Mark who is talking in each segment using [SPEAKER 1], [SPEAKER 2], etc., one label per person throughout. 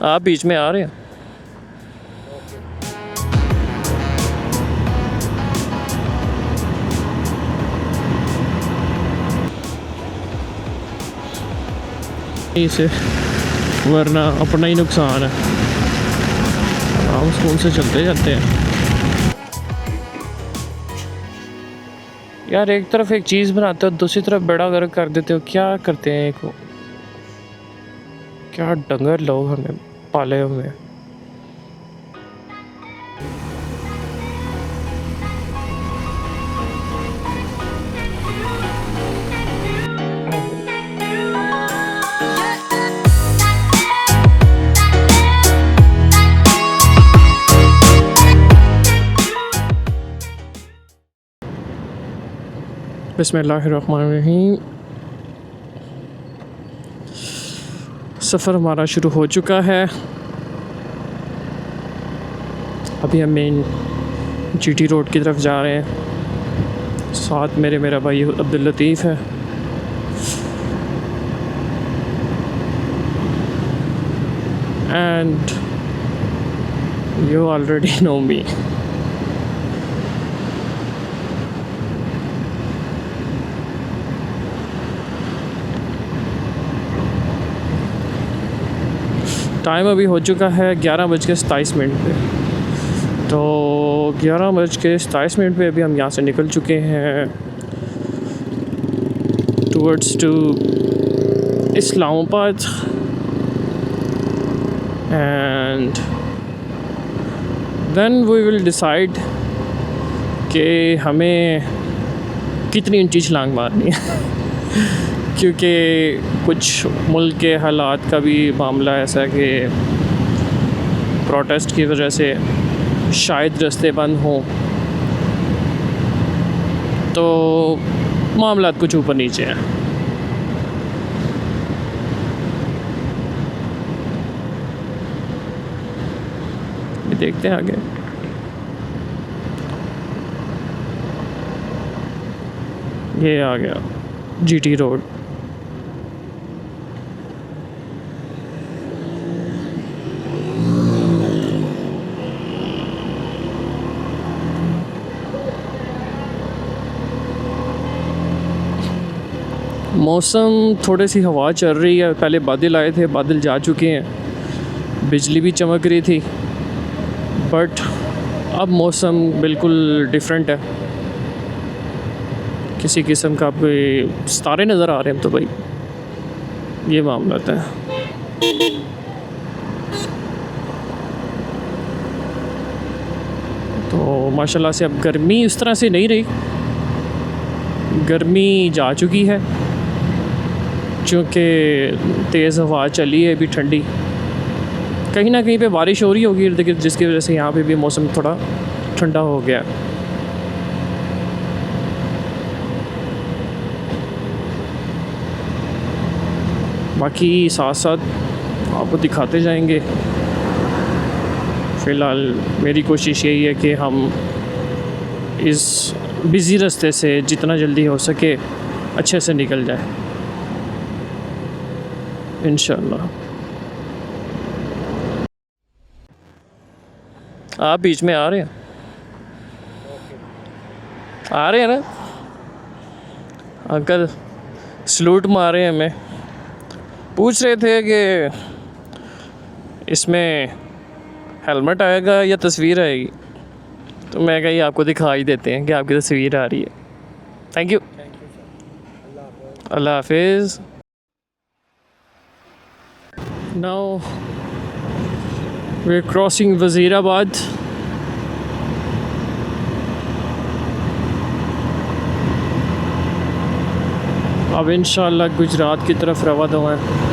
[SPEAKER 1] आप बीच में आ रहे हैं। इसे वरना अपना ही नुकसान है। आराम सुकून से चलते जाते हैं। यार एक तरफ एक चीज़ बनाते हो दूसरी तरफ बड़ा गर्क कर देते हो, क्या करते हैं एक क्या डंगर लोग हमें पाले हुए हैं। बिस्मिल्लाहिर्रहमानिर्रहीम। सफ़र हमारा शुरू हो चुका है। अभी हम मेन जीटी रोड की तरफ जा रहे हैं। साथ मेरा भाई अब्दुल लतीफ़ है। And you already know me. Time अभी हो चुका है 11:27 पे। तो 11:27 पे अभी हम यहाँ से निकल चुके हैं towards to Islamabad. And then we will decide कि हमें कितनी ऊंची छलांग मारनी है क्योंकि कुछ मुल्क के हालात का भी मामला ऐसा है कि प्रोटेस्ट की वजह से शायद रास्ते बंद हों, तो मामला कुछ ऊपर नीचे हैं। देखते हैं आगे। ये आ गया जीटी रोड। मौसम थोड़ी सी हवा चल रही है। पहले बादल आए थे, बादल जा चुके हैं, बिजली भी चमक रही थी, बट अब मौसम बिल्कुल डिफरेंट है। किसी किस्म का कोई सितारे नज़र आ रहे हैं। तो भाई ये मामला है। तो माशाल्लाह से अब गर्मी उस तरह से नहीं रही, गर्मी जा चुकी है क्योंकि तेज़ हवा चली है अभी ठंडी। कहीं ना कहीं पे बारिश हो रही होगी इर्द गिर्द, जिसकी वजह से यहाँ पे भी मौसम थोड़ा ठंडा हो गया। बाकी साथ साथ आपको दिखाते जाएंगे। फ़िलहाल मेरी कोशिश यही है कि हम इस बिज़ी रास्ते से जितना जल्दी हो सके अच्छे से निकल जाए इंशाल्लाह। आप बीच में आ रहे हैं, आ रहे हैं ना अंकल? सलूट मारे हमें, पूछ रहे थे कि इसमें हेलमेट आएगा या तस्वीर आएगी। तो मैं कही आपको दिखा ही देते हैं कि आपकी तस्वीर आ रही है। थैंक यू, अल्लाह हाफिज़। Now we are crossing Wazirabad. अब इंशाअल्लाह गुजरात की तरफ रवा दवा है।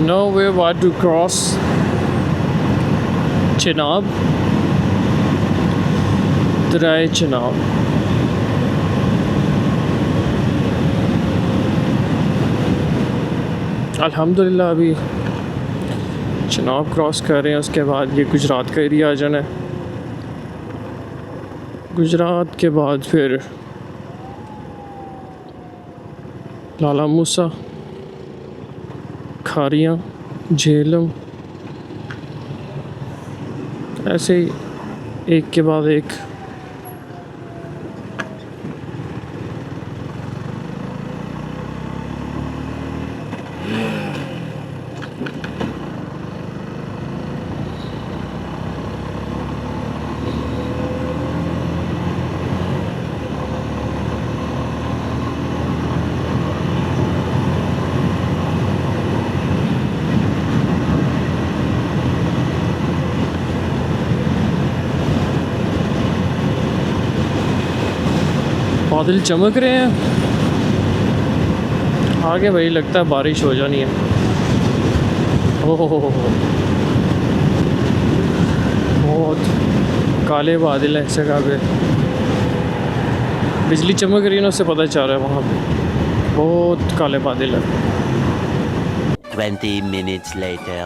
[SPEAKER 1] Now we're about to cross Chenab, Drai Chenab। अल्हम्दुलिल्लाह अभी चनाब क्रॉस कर रहे हैं, उसके बाद ये गुजरात का एरिया आ जाना है। गुजरात के बाद फिर लाला मूसा, खारियाँ, झेलम, ऐसे ही एक के बाद एक। बादल चमक रहे हैं आगे, भाई लगता है बारिश हो जानी है। ओह बहुत काले बादल हैं इस जगह पे, बिजली चमक रही है ना, उससे पता चल रहा है वहाँ पे बहुत काले बादल हैं।
[SPEAKER 2] 20 minutes later.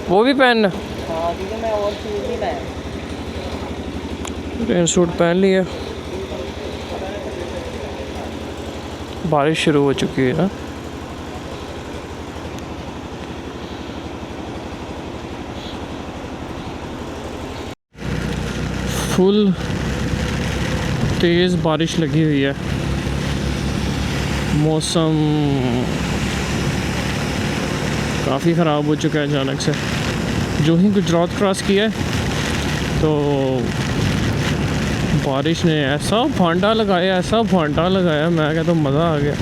[SPEAKER 1] वो भी पहनना,
[SPEAKER 3] मैं और शूज नहीं लाया।
[SPEAKER 1] रेन सूट पहन लिया। बारिश शुरू हो चुकी है ना। फुल तेज़ बारिश लगी हुई है। मौसम काफ़ी ख़राब हो चुका है अचानक से। जो ही गुजरात क्रॉस किया है तो बारिश ने ऐसा फांडा लगाया, ऐसा फांडा लगाया, मैं कहता हूँ मज़ा आ गया।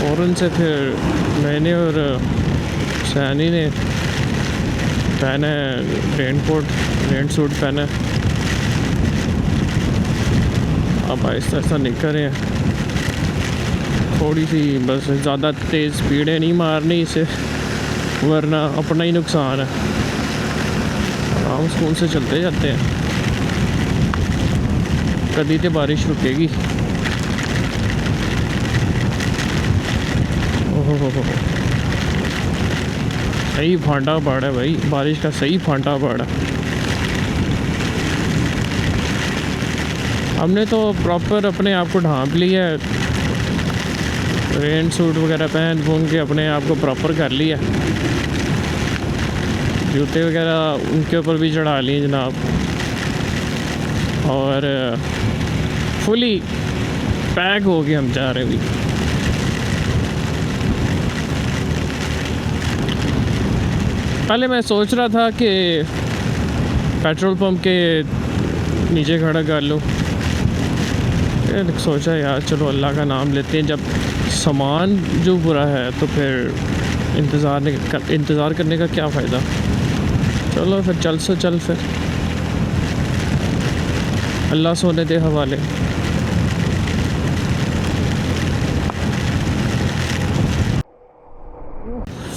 [SPEAKER 1] और उनसे फिर मैंने और सैनी ने पहना रेन सूट पहना। अब आहिस्ता आहिस्ता निकल रहे हैं। थोड़ी सी बस ज़्यादा तेज़ स्पीडें नहीं मारनी इसे, वरना अपना ही नुकसान है। आराम स्कूल से चलते जाते हैं, कभी तो बारिश रुकेगी। ओहो सही फांटा पड़ा है भाई, बारिश का सही फांटा पड़ा। हमने तो प्रॉपर अपने आप को ढांप लिया है, रेन सूट वगैरह पहन के अपने आप को प्रॉपर कर लिया। जूते वगैरह उनके ऊपर भी चढ़ा लिए जनाब, और फुली पैक हो के हम जा रहे हैं। पहले मैं सोच रहा था कि पेट्रोल पंप के नीचे खड़ा कर लूँ, सोचा यार चलो अल्लाह का नाम लेते हैं। जब सामान जो बुरा है तो फिर इंतज़ार करने का क्या फ़ायदा। चलो फिर चल फिर अल्लाह सोने दे हवाले।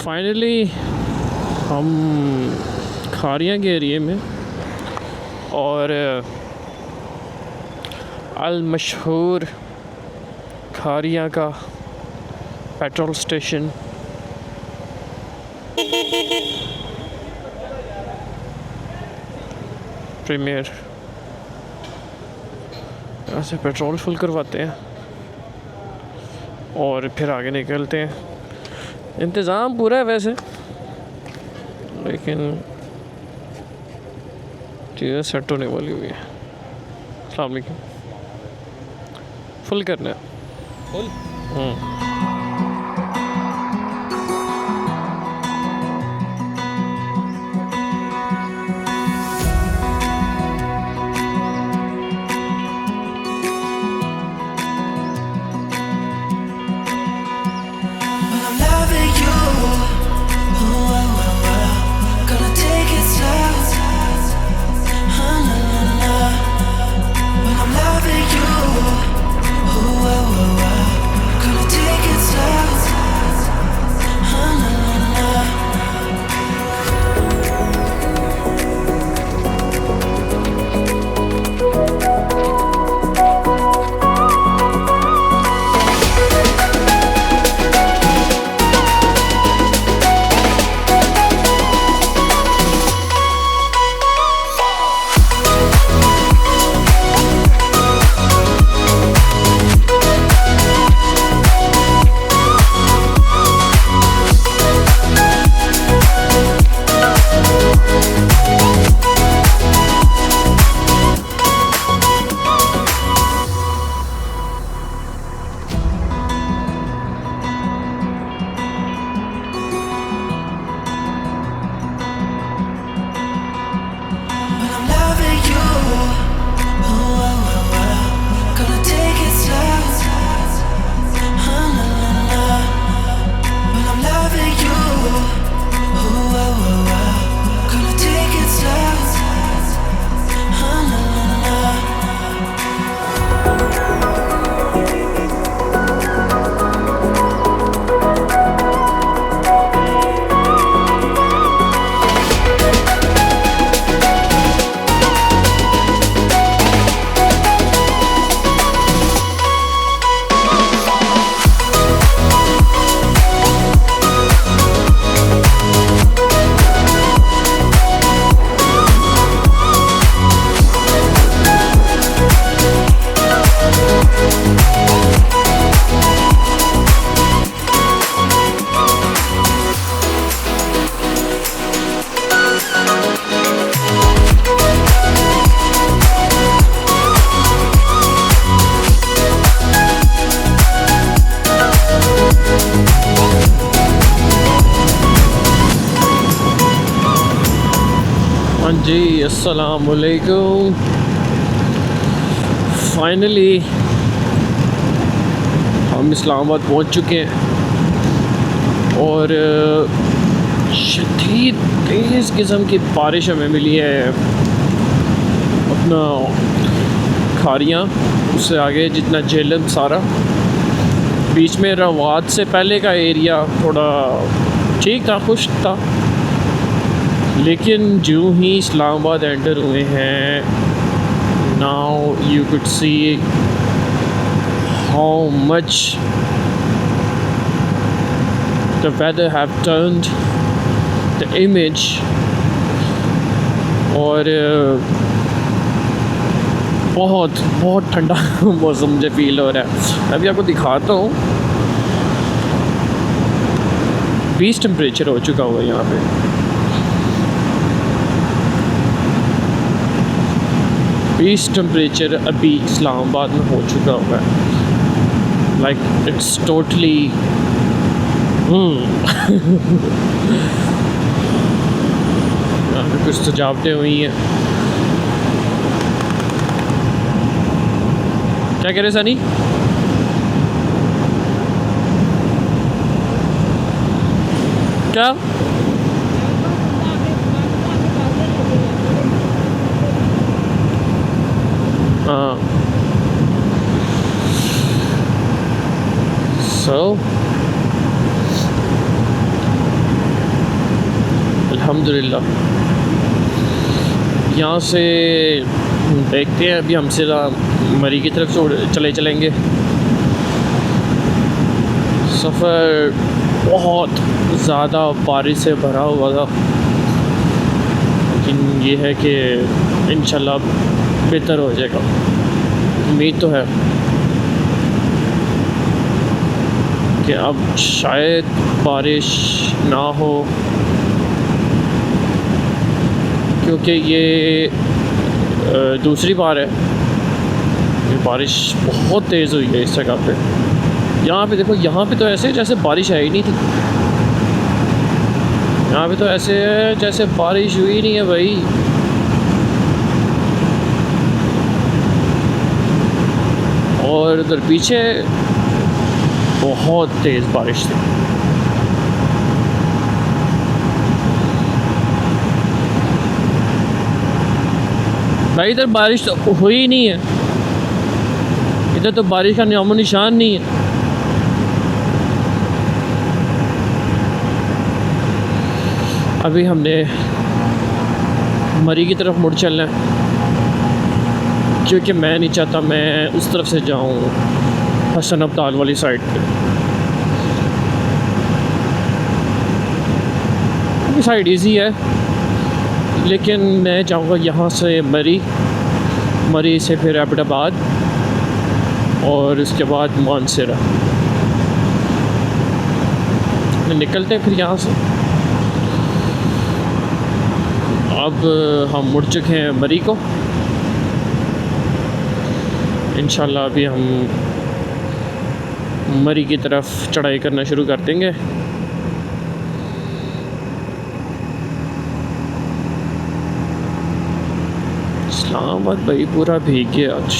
[SPEAKER 1] फाइनली हम खारियाँ के एरिए में और अल मशहूर खारियाँ का पेट्रोल स्टेशन प्रीमियर, यहाँ से पेट्रोल फुल करवाते हैं और फिर आगे निकलते हैं। इंतज़ाम पूरा है वैसे, लेकिन चीज़ें सेट होने वाली हुई है। अस्सलाम वालेकुम। फुल करना है फुल।
[SPEAKER 4] Gonna take
[SPEAKER 1] अस्सलामुअलैकुम। फाइनली हम इस्लामाबाद पहुंच चुके हैं और शदीद तेज़ किस्म की बारिश हमें मिली है। अपना खारियाँ, उससे आगे जितना झेलम सारा, बीच में रवात से पहले का एरिया थोड़ा ठीक था, खुश था, लेकिन जो ही इस्लामाबाद एंटर हुए हैं, now you could see how much the weather have turned the image. और बहुत बहुत ठंडा मौसम मुझे फ़ील हो रहा है। अभी आपको दिखाता हूँ, 20 टेम्परेचर हो चुका हुआ है यहाँ पे। 20 टेम्परेचर अभी इस्लामाबाद में हो चुका हुआ है। लाइक इट्स टोटली यहाँ पे कुछ सजावटें हुई हैं। क्या कह रहे सनी? क्या? हाँ, सो अल्हम्दुलिल्लाह यहाँ से देखते हैं। अभी हम सीधा मरी की तरफ से चलेंगे। सफ़र बहुत ज़्यादा बारिश से भरा हुआ था, लेकिन ये है कि इंशाल्लाह बेहतर हो जाएगा, उम्मीद तो है कि अब शायद बारिश ना हो, क्योंकि ये दूसरी बार है ये बारिश बहुत तेज़ हुई है इस जगह पे। यहाँ पे देखो, यहाँ पे तो ऐसे जैसे बारिश आई नहीं थी। यहाँ पे तो ऐसे है जैसे बारिश हुई नहीं है भाई। और उधर पीछे बहुत तेज़ बारिश थी। भाई इधर बारिश तो हुई ही नहीं है, इधर तो बारिश का नामो निशान नहीं है। अभी हमने मरी की तरफ मुड़ चलना है, क्योंकि मैं नहीं चाहता मैं उस तरफ से जाऊं, हसन अब्दाल वाली साइड पे। ये साइड इजी है, लेकिन मैं चाहूँगा यहाँ से मरी से फिर एबटाबाद और उसके बाद मानसरा निकलते हैं फिर यहाँ से। अब हम मुड़ चुके हैं मरी को। इंशाल्लाह अभी हम मरी की तरफ चढ़ाई करना शुरू कर देंगे। इस्लामाबाद भाई पूरा भीग गया आज।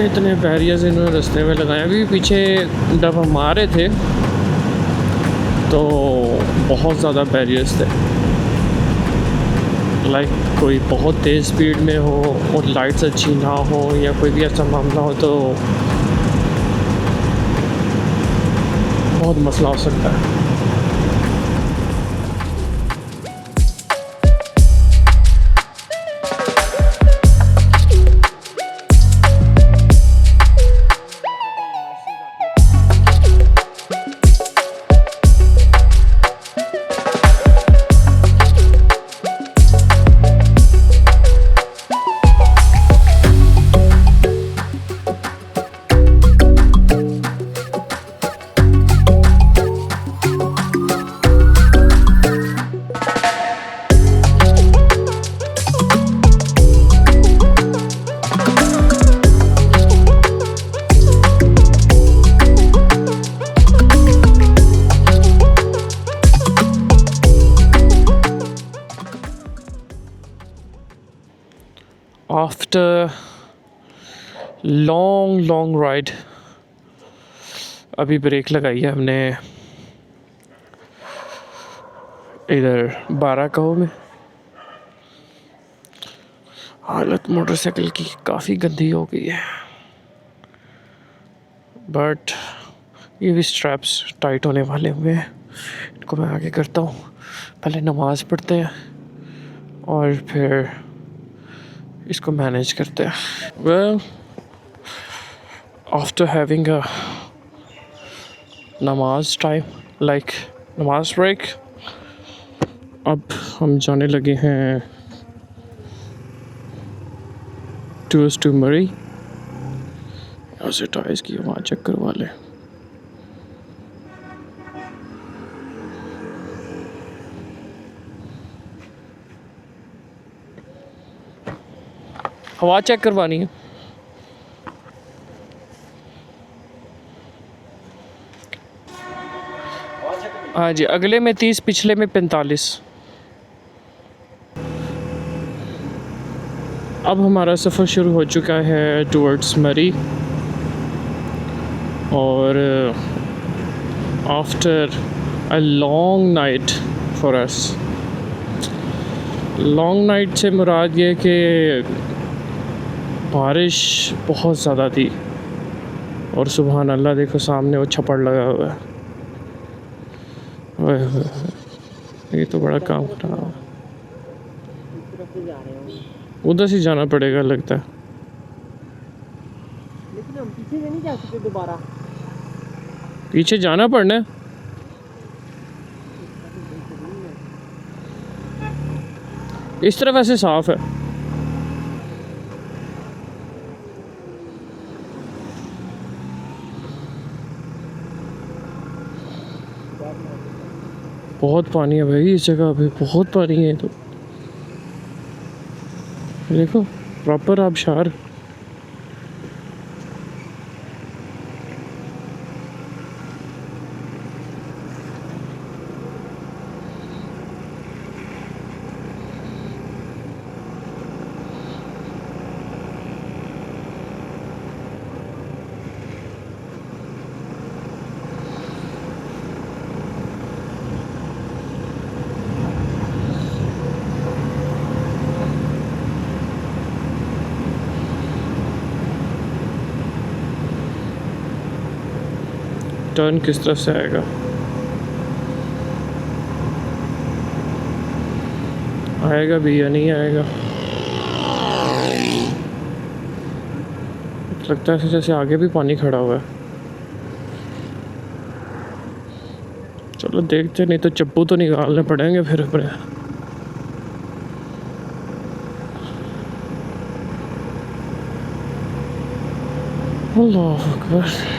[SPEAKER 1] इतने बैरियर्स इन्होंने रास्ते में लगाए। अभी पीछे जब हम आ रहे थे तो बहुत ज़्यादा बैरियर्स थे। लाइक कोई बहुत तेज़ स्पीड में हो और लाइट्स अच्छी ना हो या कोई भी ऐसा मामला हो तो बहुत मसला हो सकता है। आफ्टर लॉन्ग राइड अभी ब्रेक लगाई है हमने इधर 12 कहो में। हालत मोटरसाइकिल की काफ़ी गंदी हो गई है, बट ये भी स्ट्रैप्स टाइट होने वाले हुए हैं। इनको मैं आगे करता हूँ, पहले नमाज़ पढ़ते हैं और फिर इसको मैनेज करते हैं। वेल, आफ्टर हैविंग अ नमाज टाइम लाइक नमाज ब्रेक, अब हम जाने लगे हैं टूर्स टू मरी। यहाँ से टाइल्स की वहाँ चेक करवा लें। हवा चेक करवानी है। हाँ जी, अगले में 30, पिछले में 45। अब हमारा सफ़र शुरू हो चुका है टुवर्ड्स मरी, और after a long night for us, long night से मुराद ये कि बारिश बहुत ज़्यादा थी, और सुबहान अल्लाह देखो सामने वो छप्पड़ लगा हुआ है। ओए होए होए, ये तो बड़ा काम खराब है। उधर से जाना पड़ेगा लगता है।
[SPEAKER 3] लेकिन हम पीछे से नहीं जा सकते दोबारा।
[SPEAKER 1] पीछे जाना पड़ना है। इस तरफ ऐसे साफ है। बहुत पानी है भाई इस जगह पे, बहुत पानी है। तो देखो प्रॉपर आबशार। टर्न किस तरफ से आएगा? आएगा भी या नहीं आएगा? लगता है जैसे आगे भी पानी खड़ा हुआ है। चलो देखते, नहीं तो चप्पू तो निकालने पड़ेंगे फिर अपने। अल्लाह अकबर।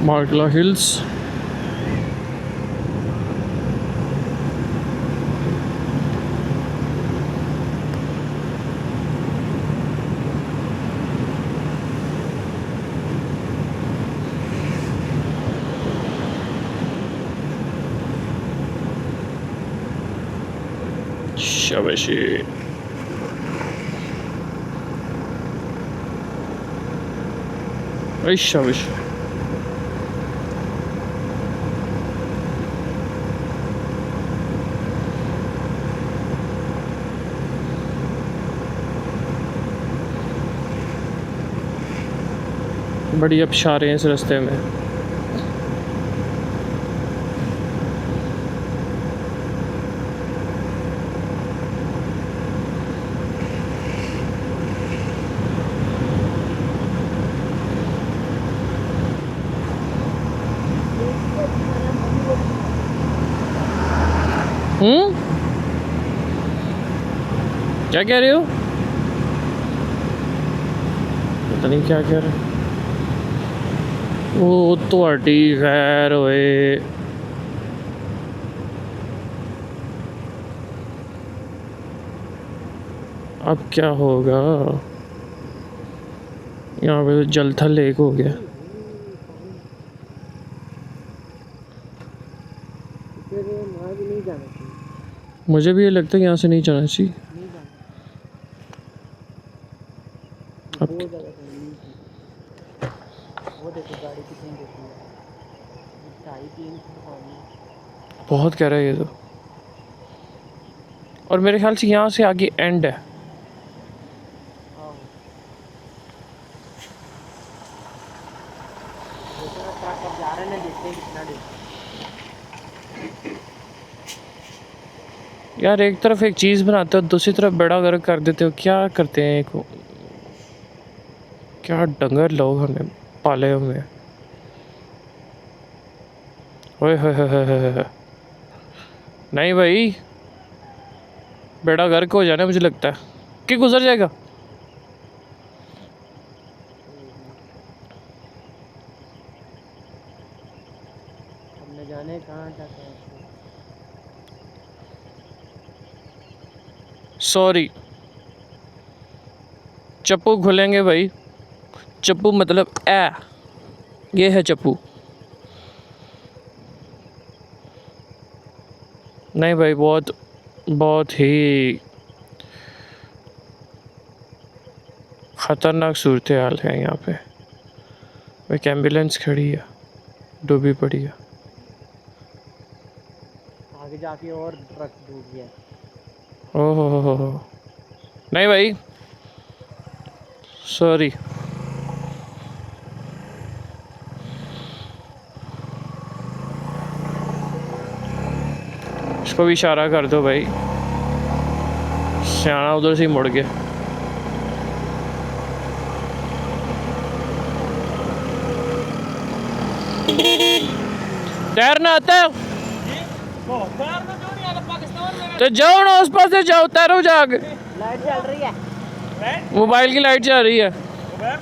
[SPEAKER 1] मार्गला हिल्स, शाबाशी। शाबाश। बड़ी आबशारें हैं इस रास्ते में। क्या कह रहे हो? पता नहीं क्या कह रहे। वो तो खैर होए। अब क्या होगा? यहाँ पे तो जलथल लेक हो गया।
[SPEAKER 3] फिर वहाँ भी नहीं जाना चाहिए,
[SPEAKER 1] मुझे भी ये लगता है यहाँ से नहीं जाना चाहिए।
[SPEAKER 3] नहीं जाना।
[SPEAKER 1] अब
[SPEAKER 3] बहुत ज़्यादा ठंडी थी। वो देखो गाड़ी कितनी देखी है, 2.5-3 फुट पानी है।
[SPEAKER 1] बहुत कह रहा है ये तो। और मेरे ख्याल से यहाँ से आगे एंड है।
[SPEAKER 3] हाँ, देखो ना ट्रक अब जा रहे हैं, देखते हैं कितना देर।
[SPEAKER 1] यार एक तरफ एक चीज़ बनाते हो, दूसरी तरफ बेड़ा गर्क कर देते हो। क्या करते हैं एक? क्या डंगर लोग हमने पाले हुए हैं। ओए होए होए होए होए होए। नहीं भाई, बेड़ा गर्क हो जाना मुझे लगता है कि गुजर जाएगा।
[SPEAKER 3] अब न जाने कहाँ जाते हैं।
[SPEAKER 1] सॉरी, चप्पू खुलेंगे भाई। चप्पू मतलब ये है चप्पू। नहीं भाई, बहुत बहुत ही ख़तरनाक सूरत हाल है यहाँ पे। एक एम्बुलेंस खड़ी है, डूबी पड़ी है।
[SPEAKER 3] आगे जाके और ट्रक डूब गया।
[SPEAKER 1] ओह हो। नहीं भाई, सॉरी। इसको भी इशारा कर दो भाई। सियाना उधर से ही मुड़ गया। तैरना आता है तो जाओ ना, उस पास से जाओ, तैरो जाके।
[SPEAKER 3] लाइट चल रही है।
[SPEAKER 1] मोबाइल की लाइट जा रही है।
[SPEAKER 3] हाँ,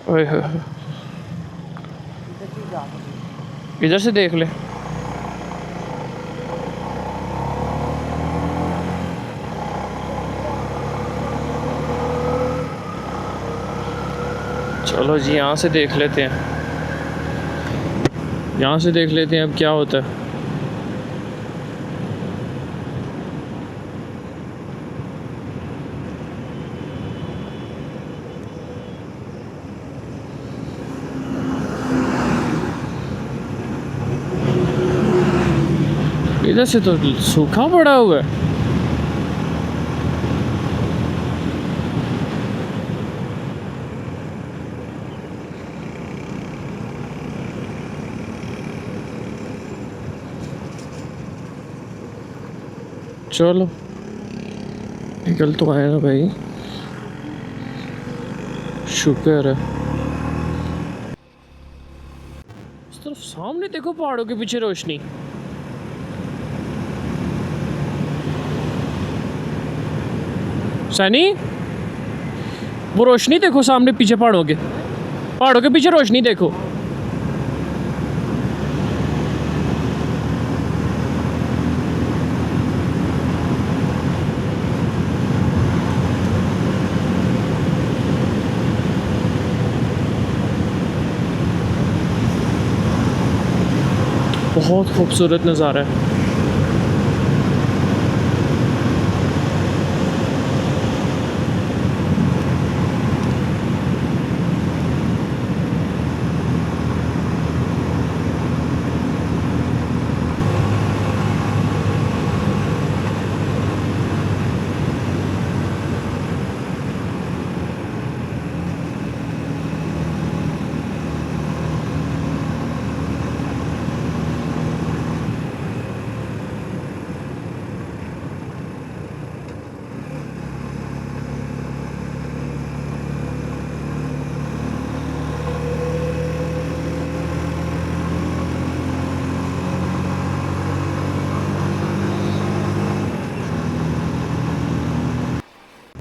[SPEAKER 1] ओए होए होए।
[SPEAKER 3] इधर से जा सकते।
[SPEAKER 1] इधर से देख ले। चलो जी, यहाँ से देख लेते हैं। यहाँ से देख लेते हैं अब क्या होता है। इधर से तो सूखा पड़ा हुआ है। चलो निकल तो आए ना भाई, शुक्र है। इस तरफ सामने देखो, पहाड़ों के पीछे रोशनी। सनी, वो रोशनी देखो सामने पीछे, पहाड़ों के पीछे रोशनी देखो। बहुत खूबसूरत नज़ारा है।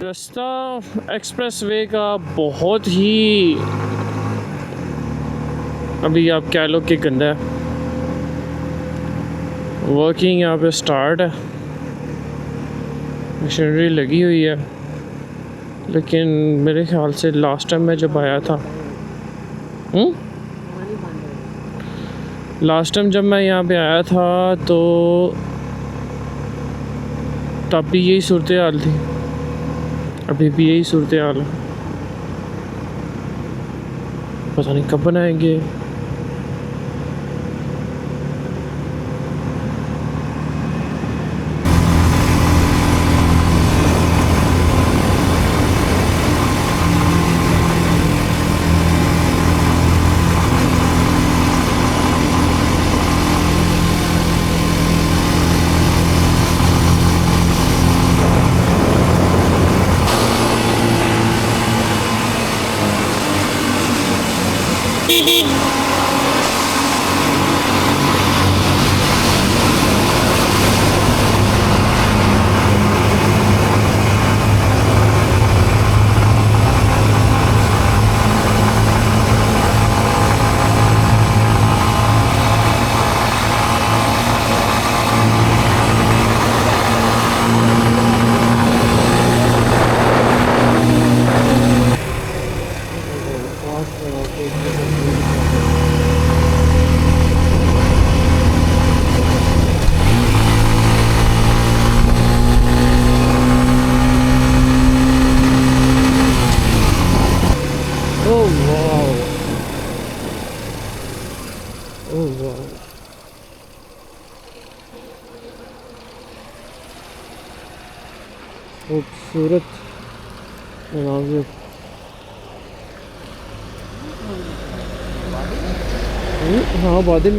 [SPEAKER 1] रास्ता एक्सप्रेसवे का बहुत ही, अभी आप कह लो कि गंदा है। वर्किंग यहाँ पे स्टार्ट है, मशीनरी लगी हुई है, लेकिन मेरे ख्याल से लास्ट टाइम मैं जब आया था, लास्ट टाइम जब मैं यहाँ पे आया था तो तब भी यही सूरत हाल थी, अभी भी यही सूरत हाल है। पता नहीं कब बनाएंगे। खूबसूरत मनाज़िर। हाँ बादल,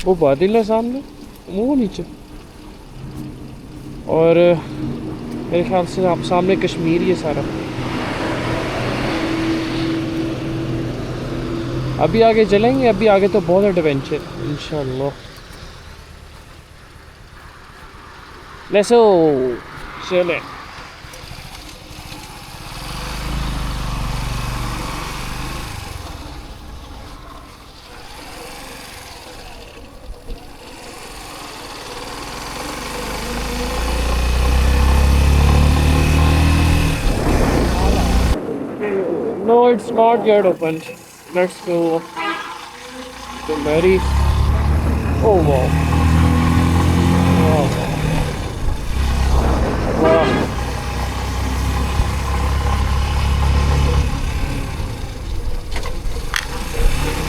[SPEAKER 1] वो बादल है सामने, वो नीचे, और मेरे ख्याल से आप सामने कश्मीर ही है सारा। अभी आगे चलेंगे, अभी आगे तो बहुत एडवेंचर इंशाल्लाह। लेट्स गो, चलें। No, it's not yet opened. Let's go to Mary. Oh wow. Wow. Wow.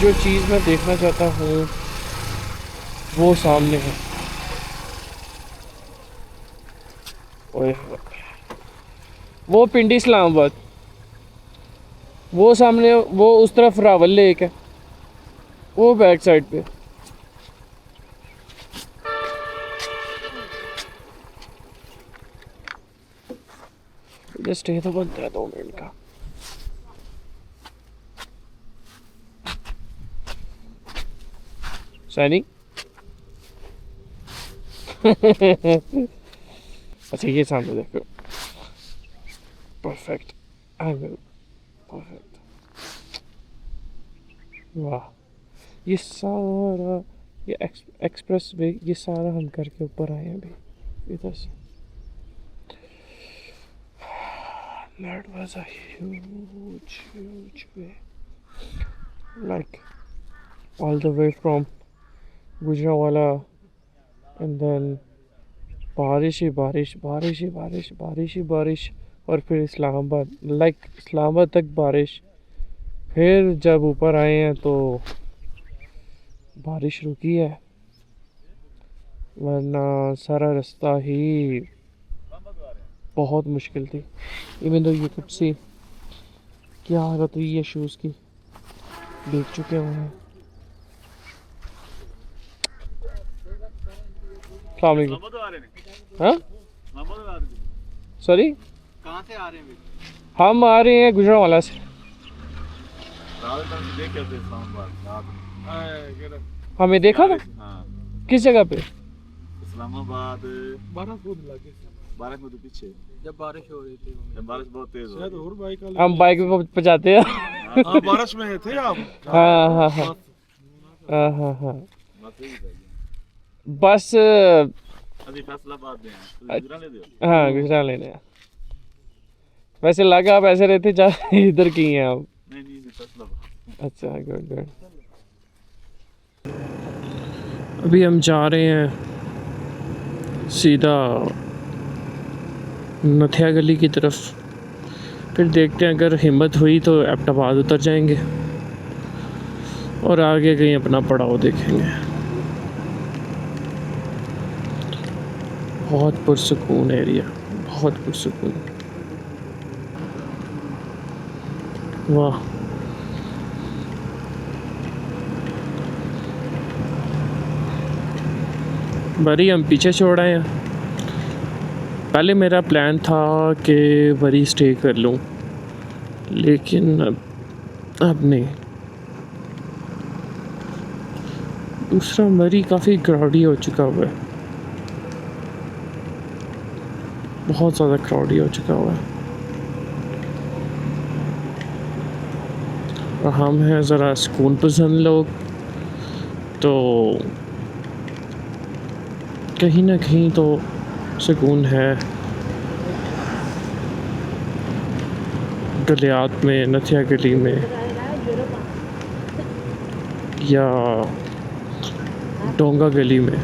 [SPEAKER 1] जो चीज़ मैं देखना चाहता हूँ वो सामने है। ओए वो पिंडी इस्लामाबाद, वो सामने, वो उस तरफ रावल लेक है, वो बैक साइड पे। स्टे तो बनता है 2 मिनट का। सैनी अच्छा ये सामने देखो, परफेक्ट एंगल, परफेक्ट। वाह, ये सारा ये एक्सप्रेस वे, ये सारा हम करके ऊपर आए हैं अभी इधर से। That was a huge way, like all the way from Gujranwala, and then बारिश ही बारिश, बारिश ही बारिश, बारिश ही बारिश, और फिर इस्लामाबाद, लाइक इस्लामाबाद तक बारिश। फिर जब ऊपर आए हैं तो बारिश रुकी है, वरना सारा रास्ता ही बहुत मुश्किल थी। इवन दो ये कुछ सी क्या हालत हुई है शूज़ की, देख चुके हुए हैं। हाँ सॉरी,
[SPEAKER 4] कहाँ से आ रहे हैं?
[SPEAKER 1] हम आ रहे हैं गुजरांवाला से। हमें देखा था?
[SPEAKER 4] हाँ।
[SPEAKER 1] किस जगह पे?
[SPEAKER 4] इस्लामाबाद 12 फुट लगे। बारिश में तो पीछे
[SPEAKER 3] जब बारिश हो रही थी
[SPEAKER 4] जब बारिश बहुत तेज हो
[SPEAKER 5] शायद
[SPEAKER 4] रही
[SPEAKER 5] और बाइक वाले
[SPEAKER 1] हम बाइक पे पहुंचाते हैं।
[SPEAKER 4] है। हाँ बारिश में थे आप
[SPEAKER 1] हाँ हाँ हाँ हाँ हाँ हाँ
[SPEAKER 4] बस यही चाहिए
[SPEAKER 1] बस
[SPEAKER 4] अभी फैसलाबाद में है तो गुजरा ले दो
[SPEAKER 1] हाँ गुजरा लेने हैं। वैसे लगा आप ऐसे रहते जा इधर की हैं आप।
[SPEAKER 4] नहीं नहीं फैसलाबाद
[SPEAKER 1] अच्छा गुड गुड। अभी हम जा रहे हैं सीधा नथिया गली की तरफ, फिर देखते हैं अगर हिम्मत हुई तो एबटाबाद उतर जाएंगे और आगे कहीं अपना पड़ाव देखेंगे। बहुत पुरसकून एरिया, बहुत पुरसकून। वाह वरी हम पीछे छोड़ आए हैं। पहले मेरा प्लान था कि वरी स्टे कर लूँ, लेकिन अब नहीं। दूसरा वरी काफ़ी क्राउडी हो चुका हुआ है, बहुत ज़्यादा क्राउडी हो चुका हुआ है। और हम हैं ज़रा सुकून पसंद लोग, तो कहीं ना कहीं तो सुकून है गलियात में, नथिया गली में या डोंगा गली में।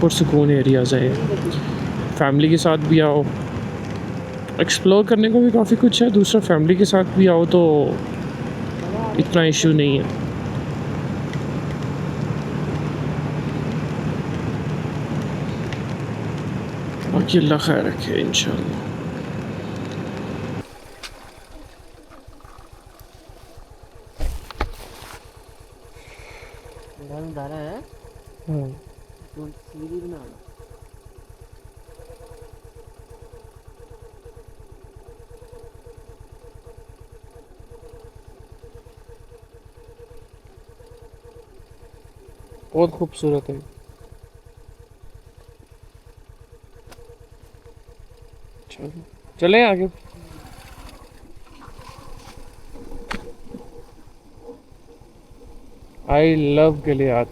[SPEAKER 1] पुरसकून एरियाज़ हैं। फैमिली के साथ भी आओ, एक्सप्लोर करने को भी काफ़ी कुछ है। दूसरा फैमिली के साथ भी आओ तो इतना इशू नहीं है। बाकी अल्लाह खैर रखे इंशाल्लाह।
[SPEAKER 3] धारा है
[SPEAKER 1] हाँ
[SPEAKER 3] तो सीढ़ी बना लो।
[SPEAKER 1] बहुत खूबसूरत है। चलो चलें आगे। I love Galiyat.